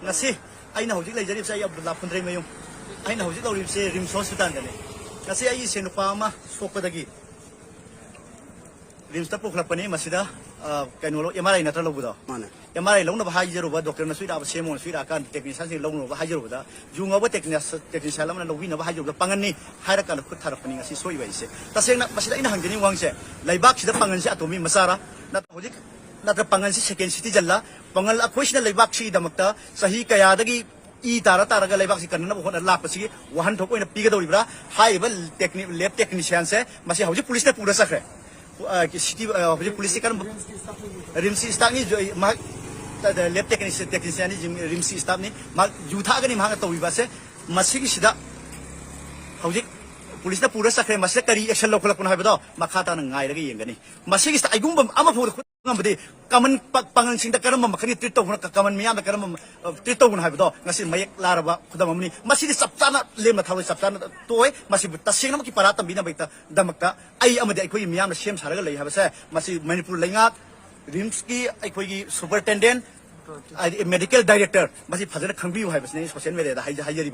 ngasi aina hojik leijari sai abdullah phundrei mayum aina hojik lawrim se rims hospital dane ngasi ai senupa ma sokpadagi rims ta pokhlapani masida kainolo MRI natra lobuda mana MRI longna bahai jeru ba doctor na suida ba semon suida kan technician se longno bahai jeru ba junga ba technician lamna lobi na bahai jeru pangani haira kan khut tharapani ngasi soi bai se tasengna masida ina hangeni wangse laibak sida pangan se atomi masara na hojik natra pangan si second city jalla pangal akhosina leibak si damakta sahi kaya dagi I tara ga leibak si kanna bo la pasi wahan thok oina piga doribra hai ba technical lab technician se masi hauji police na pura sakhe city hauji police kan rimsi staff ni ma lab technician ni rimsi staff ni ma jutha ga ni ma ga tobiba se masi gi sida hauji police na pura sakhe masi kari action lokala kun hai ba do makhata na ngai ga yengani masi gi sta aigum ama phu ngambadi kaman pangan singda karam makhani treat to kaman miyam da karam treat to hai ba ngasi mayek laraba khudam amni masi saptana lema thawi saptana toy masi tasingna ki parata bina baita damakta ai amadi ai koi miyam sem saraga lei ha ba se masi manipur lenga rims ki ai koi gi superintendent medical director masi phajana khangbi hai ba se social media da hai jari